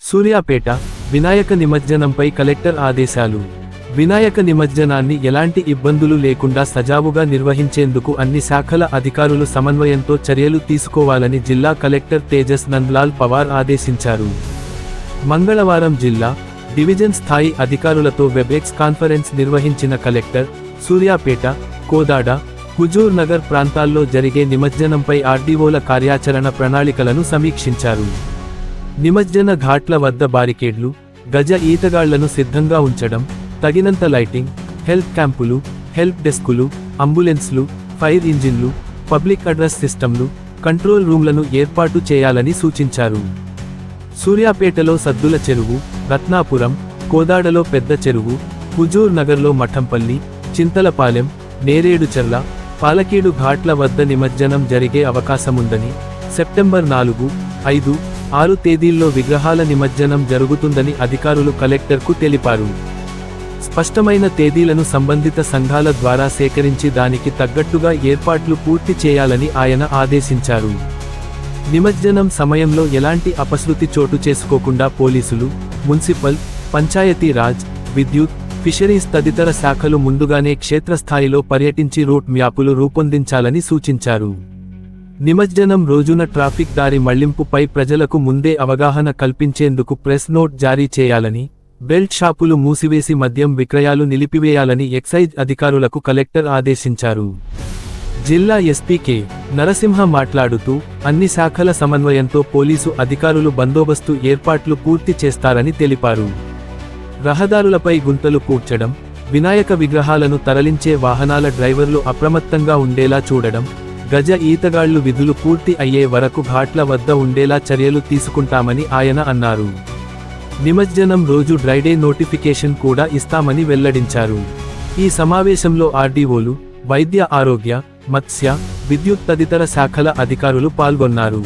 Suryapet Vinayaka నిమజ్జనంపై collector ఆదేశాలు. వినాయక నిమజ్జనాన్ని ఎలాంటి ఇబ్బందులు లేకుండా సజావుగా నిర్వహించేందుకు అన్ని శాఖల అధికారులు సమన్వయంతో చర్యలు తీసుకోవాలని జిల్లా కలెక్టర్ తేజస్ నంద్లాల్ పవార్ ఆదేశించారు. మంగళవారం జిల్లా, డివిజన్ స్థాయి అధికారులతో వెబ్ఎక్స్ కాన్ఫరెన్స్ నిర్వహించిన కలెక్టర్, సూర్యాపేట, కోదాడ, హుజూర్ నగర్ ప్రాంతాల్లో జరిగే నిమజ్జనంపై ఆర్డీఓల కార్యాచరణ ప్రణాళికలను సమీక్షించారు. నిమజ్జన ఘాట్ల వద్ద బారికేడ్లు, గజ ఈతగాళ్లను సిద్ధంగా ఉంచడం, తగినంత లైటింగ్, హెల్త్ క్యాంపులు, హెల్ప్ డెస్కులు, అంబులెన్స్లు, ఫైర్ ఇంజిన్లు, పబ్లిక్ అడ్రస్ సిస్టంలు, కంట్రోల్ రూమ్లను ఏర్పాటు చేయాలని సూచించారు. సూర్యాపేటలో సద్దుల చెరువు, రత్నాపురం, కోదాడలో పెద్ద చెరువు, హుజూర్ నగర్లో మఠంపల్లి, చింతలపాలెం, నేరేడుచర్ల, పాలకీడు ఘాట్ల వద్ద నిమజ్జనం జరిగే అవకాశముందని, సెప్టెంబర్ 4, 5, 6 తేదీల్లో విగ్రహాల నిమజ్జనం జరుగుతుందని అధికారులు కలెక్టర్కు తెలిపారు. స్పష్టమైన తేదీలను సంబంధిత సంఘాల ద్వారా సేకరించి దానికి తగ్గట్టుగా ఏర్పాట్లు పూర్తి చేయాలని ఆయన ఆదేశించారు. నిమజ్జనం సమయంలో ఎలాంటి అపశృతి చోటు చేసుకోకుండా పోలీసులు, మున్సిపల్, పంచాయతీ రాజ్, విద్యుత్, ఫిషరీస్ తదితర శాఖలు ముందుగానే క్షేత్రస్థాయిలో పర్యటించి రూట్ మ్యాపులు రూపొందించాలని సూచించారు. నిమజ్జనం రోజున ట్రాఫిక్ దారి మళ్లింపుపై ప్రజలకు ముందే అవగాహన కల్పించేందుకు ప్రెస్ నోట్ జారీ చేయాలని, బెల్ట్ షాపులు మూసివేసి మద్యం విక్రయాలు నిలిపివేయాలని ఎక్సైజ్ అధికారులకు కలెక్టర్ ఆదేశించారు. జిల్లా ఎస్పీ కె. నరసింహ మాట్లాడుతూ, అన్ని శాఖల సమన్వయంతో పోలీసు అధికారులు బందోబస్తు ఏర్పాట్లు పూర్తి చేస్తారని తెలిపారు. రహదారులపై గుంతలు పూడ్చడం, వినాయక విగ్రహాలను తరలించే వాహనాల డ్రైవర్లు అప్రమత్తంగా ఉండేలా చూడడం, గజ ఈతగాళ్లు విధులు పూర్తి అయ్యే వరకు ఘాట్ల వద్ద ఉండేలా చర్యలు తీసుకుంటామని ఆయన అన్నారు. నిమజ్జనం రోజు డ్రైడే నోటిఫికేషన్ కూడా ఇస్తామని వెల్లడించారు. ఈ సమావేశంలో ఆర్డీఓలు, వైద్య ఆరోగ్య, మత్స్య, విద్యుత్ తదితర శాఖల అధికారులు పాల్గొన్నారు.